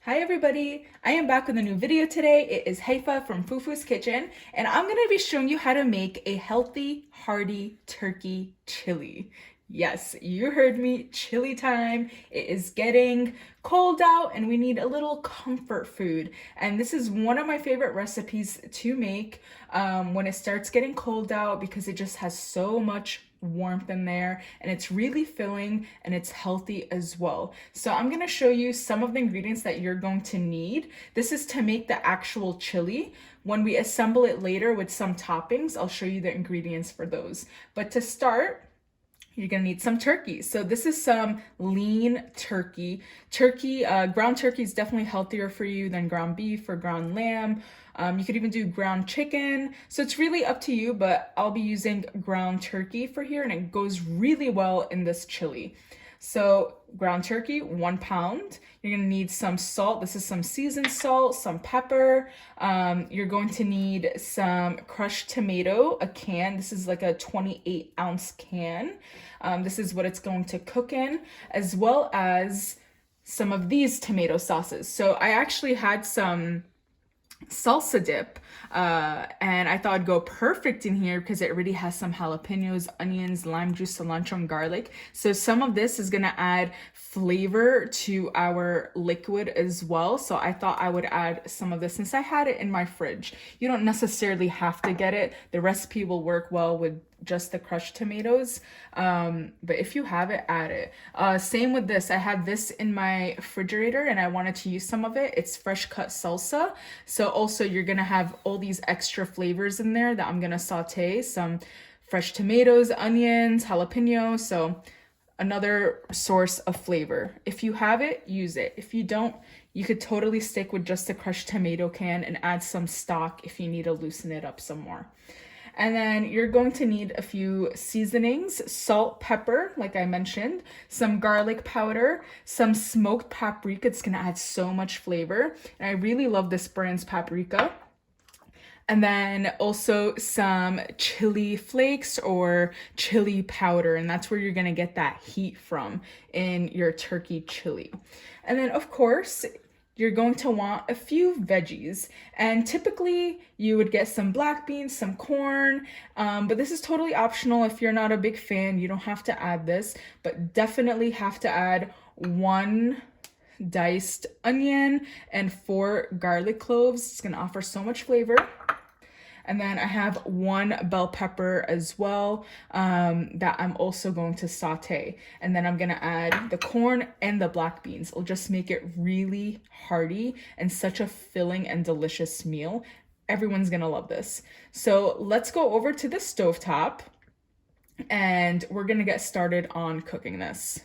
Hi everybody, I am back with a new video today. It is Haifa from Fufu's Kitchen, and I'm going to be showing you how to make a healthy, hearty turkey chili. Yes, you heard me, chili time. It is getting cold out and we need a little comfort food. And this is one of my favorite recipes to make when it starts getting cold out because it just has so much warmth in there and it's really filling and it's healthy as well. So I'm going to show you some of the ingredients that you're going to need. This is to make the actual chili. When we assemble it later with some toppings, I'll show you the ingredients for those. But to start, you're gonna need some turkey. So this is some lean turkey. Ground turkey is definitely healthier for you than ground beef or ground lamb. You could even do ground chicken. So it's really up to you, but I'll be using ground turkey for here and it goes really well in this chili. So ground turkey, 1 pound. You're gonna need some salt. This is some seasoned salt, some pepper. You're going to need some crushed tomato, a can. This is like a 28-ounce can. This is what it's going to cook in, as well as some of these tomato sauces. So I actually had some salsa dip and I thought it'd go perfect in here because it already has some jalapenos, onions, lime juice, cilantro, and garlic. So some of this is gonna add flavor to our liquid as well. So I thought I would add some of this since I had it in my fridge. You don't necessarily have to get it. The recipe will work well with just the crushed tomatoes, but if you have it, add it. Same with this. I had this in my refrigerator and I wanted to use some of it. It's fresh cut salsa, so also you're gonna have all these extra flavors in there that I'm gonna saute. Some fresh tomatoes, onions, jalapeno, so another source of flavor. If you have it, use it. If you don't, you could totally stick with just the crushed tomato can and add some stock if you need to loosen it up some more. And then you're going to need a few seasonings, salt, pepper, like I mentioned, some garlic powder, some smoked paprika. It's gonna add so much flavor. And I really love this brand's paprika. And then also some chili flakes or chili powder. And that's where you're gonna get that heat from in your turkey chili. And then of course, you're going to want a few veggies, and typically you would get some black beans, some corn, but this is totally optional. If you're not a big fan, you don't have to add this, but definitely have to add 1 diced onion and 4 garlic cloves. It's gonna offer so much flavor. And then I have 1 bell pepper as well that I'm also going to saute. And then I'm gonna add the corn and the black beans. It'll just make it really hearty and such a filling and delicious meal. Everyone's gonna love this. So let's go over to the stovetop and we're gonna get started on cooking this.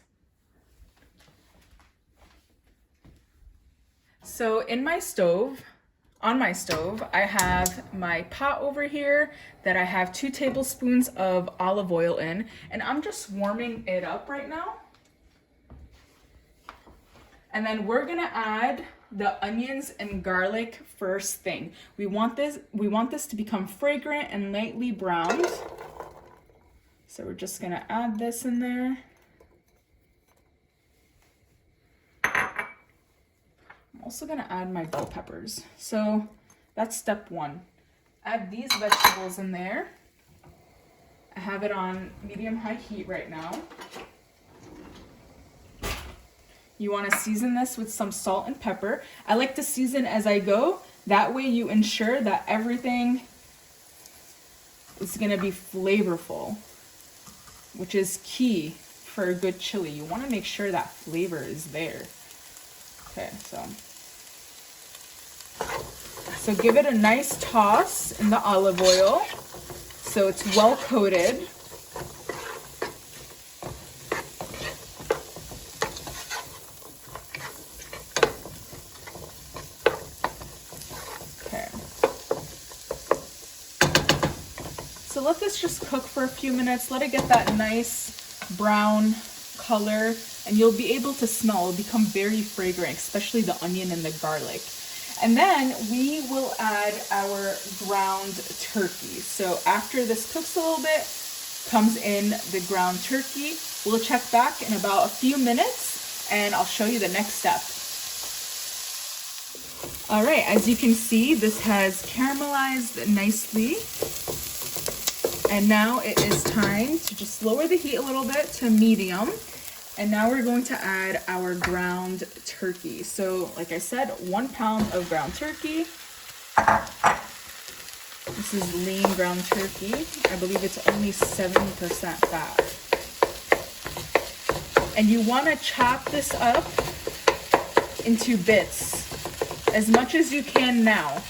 So on my stove, I have my pot over here that I have 2 tablespoons of olive oil in, and I'm just warming it up right now. And then we're gonna add the onions and garlic first thing. We want this to become fragrant and lightly browned. So we're just gonna add this in there. Also gonna add my bell peppers. So that's step 1. Add these vegetables in there. I have it on medium-high heat right now. You wanna season this with some salt and pepper. I like to season as I go. That way you ensure that everything is gonna be flavorful, which is key for a good chili. You wanna make sure that flavor is there. Okay, so give it a nice toss in the olive oil so it's well coated. Okay. So let this just cook for a few minutes. Let it get that nice brown color and you'll be able to smell. It'll become very fragrant, especially the onion and the garlic. And then we will add our ground turkey. So after this cooks a little bit, comes in the ground turkey. We'll check back in about a few minutes and I'll show you the next step. All right, as you can see, this has caramelized nicely. And now it is time to just lower the heat a little bit to medium. And now we're going to add our ground turkey. So like I said, 1 pound of ground turkey. This is lean ground turkey. I believe it's only 70% fat. And you want to chop this up into bits as much as you can now,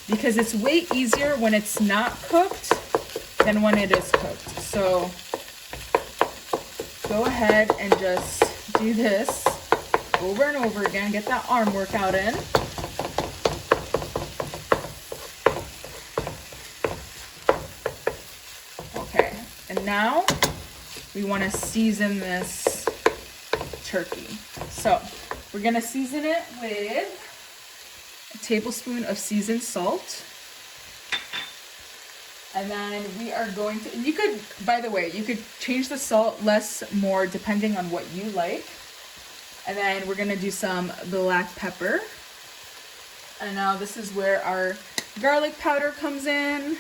because it's way easier when it's not cooked than when it is cooked. So go ahead and just do this over and over again. Get that arm workout in. Okay, and now we want to season this turkey. So we're gonna season it with a tablespoon of seasoned salt. And then we are going to, you could, by the way, you could change the salt less, more, depending on what you like. And then we're gonna do some black pepper. And now this is where our garlic powder comes in.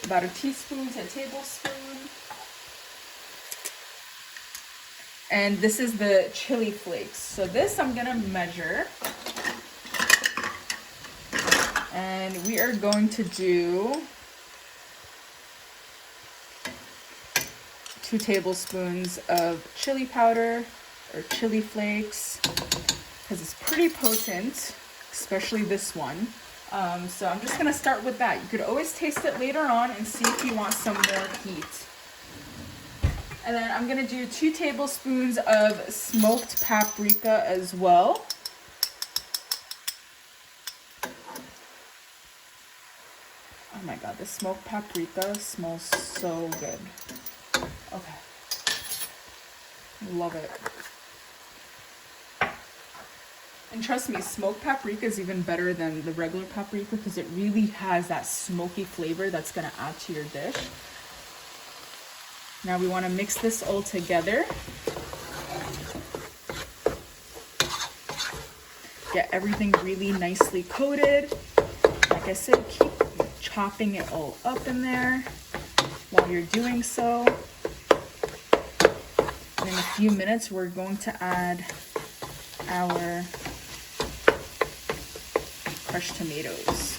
About a teaspoon to a tablespoon. And this is the chili flakes. So this I'm gonna measure. And we are going to do 2 tablespoons of chili powder or chili flakes, because it's pretty potent, especially this one. So I'm just gonna start with that. You could always taste it later on and see if you want some more heat. And then I'm gonna do 2 tablespoons of smoked paprika as well. Oh my god, the smoked paprika smells so good. Okay. Love it. And trust me, smoked paprika is even better than the regular paprika because it really has that smoky flavor that's going to add to your dish. Now we want to mix this all together. Get everything really nicely coated. Like I said, keep chopping it all up in there while you're doing so. And in a few minutes, we're going to add our crushed tomatoes.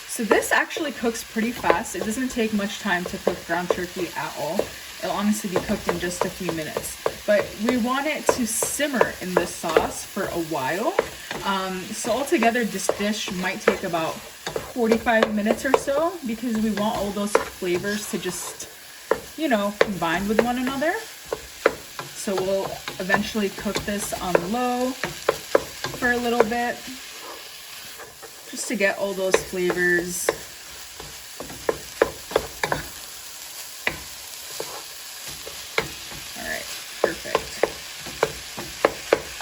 So this actually cooks pretty fast. It doesn't take much time to cook ground turkey at all. It'll honestly be cooked in just a few minutes. But we want it to simmer in this sauce for a while. So altogether, this dish might take about 45 minutes or so because we want all those flavors to just, you know, combine with one another. So we'll eventually cook this on low for a little bit just to get all those flavors. All right, perfect.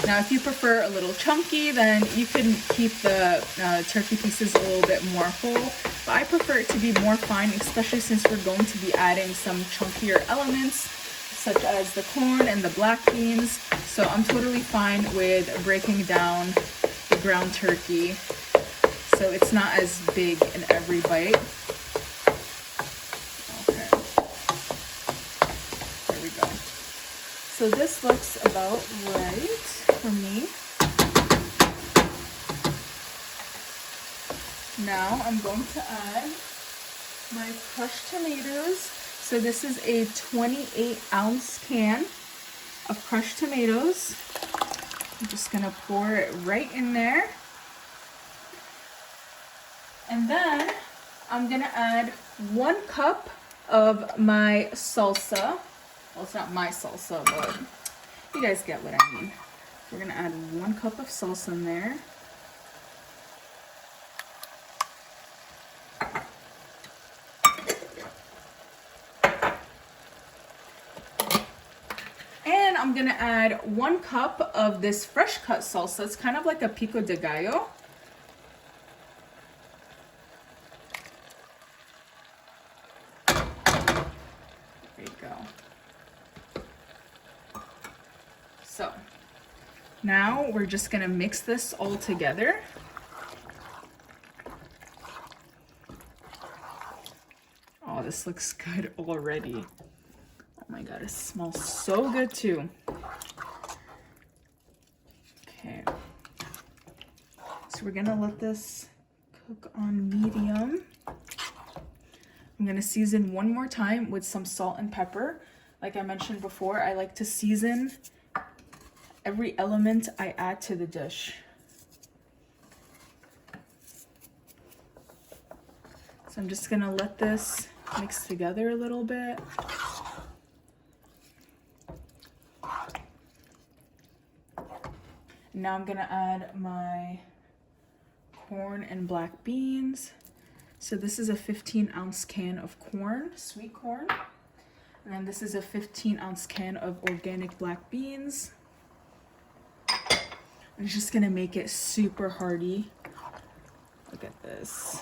Now, if you prefer a little chunky, then you can keep the turkey pieces a little bit more whole. But I prefer it to be more fine, especially since we're going to be adding some chunkier elements, such as the corn and the black beans. So I'm totally fine with breaking down the ground turkey so it's not as big in every bite. Okay. There we go. So this looks about right for me. Now I'm going to add my crushed tomatoes. So this is a 28-ounce can of crushed tomatoes. I'm just gonna pour it right in there. And then I'm gonna add 1 cup of my salsa. Well, it's not my salsa, but you guys get what I mean. We're gonna add 1 cup of salsa in there. And I'm gonna add 1 cup of this fresh cut salsa. It's kind of like a pico de gallo. There you go. Now we're just gonna mix this all together. Oh, this looks good already. Oh my God, it smells so good too. Okay. So we're gonna let this cook on medium. I'm gonna season one more time with some salt and pepper. Like I mentioned before, I like to season every element I add to the dish. So I'm just gonna let this mix together a little bit. Now I'm gonna add my corn and black beans. So this is a 15-ounce can of corn, sweet corn. And then this is a 15-ounce can of organic black beans. I'm just gonna make it super hearty. Look at this.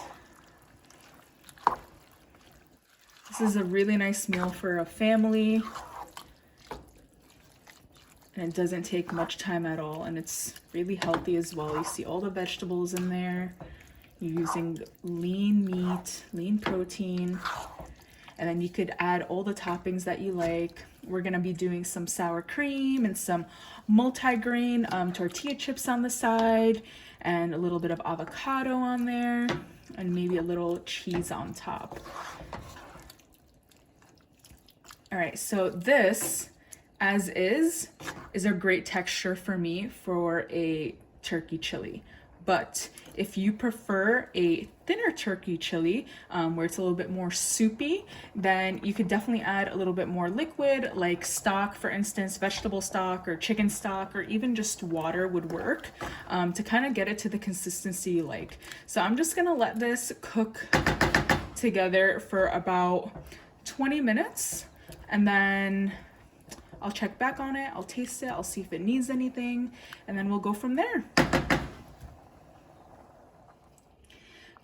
This is a really nice meal for a family. And it doesn't take much time at all, and it's really healthy as well. You see all the vegetables in there. You're using lean meat, lean protein, and then you could add all the toppings that you like. We're gonna be doing some sour cream and some multi-grain tortilla chips on the side, and a little bit of avocado on there, and maybe a little cheese on top. All right, so this, as is a great texture for me for a turkey chili. But if you prefer a thinner turkey chili, where it's a little bit more soupy, then you could definitely add a little bit more liquid, like stock, for instance, vegetable stock or chicken stock, or even just water would work, to kind of get it to the consistency you like. So I'm just gonna let this cook together for about 20 minutes, and then I'll check back on it, I'll taste it, I'll see if it needs anything, and then we'll go from there.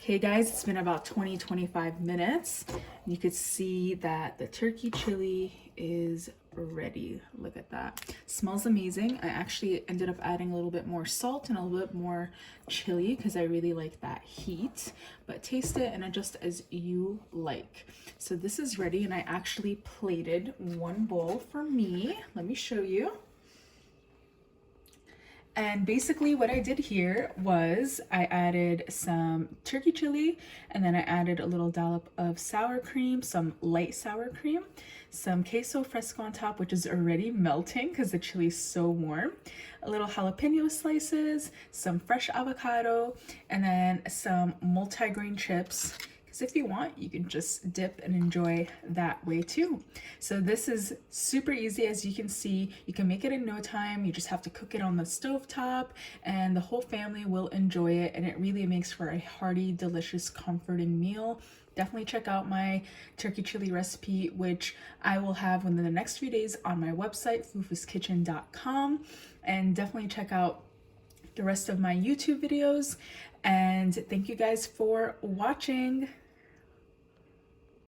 Okay guys, it's been about 20-25 minutes. You could see that the turkey chili is ready. Look at that. Smells amazing. I actually ended up adding a little bit more salt and a little bit more chili because I really like that heat. But taste it and adjust as you like. So this is ready, and I actually plated one bowl for me. Let me show you. And basically what I did here was I added some turkey chili, and then I added a little dollop of sour cream, some light sour cream, some queso fresco on top, which is already melting because the chili is so warm, a little jalapeno slices, some fresh avocado, and then some multi-grain chips. If you want, you can just dip and enjoy that way too. So this is super easy. As you can see, you can make it in no time. You just have to cook it on the stove top, and the whole family will enjoy it, and it really makes for a hearty, delicious, comforting meal. Definitely check out my turkey chili recipe, which I will have within the next few days on my website, fufuskitchen.com, and definitely check out the rest of my YouTube videos. And thank you guys for watching.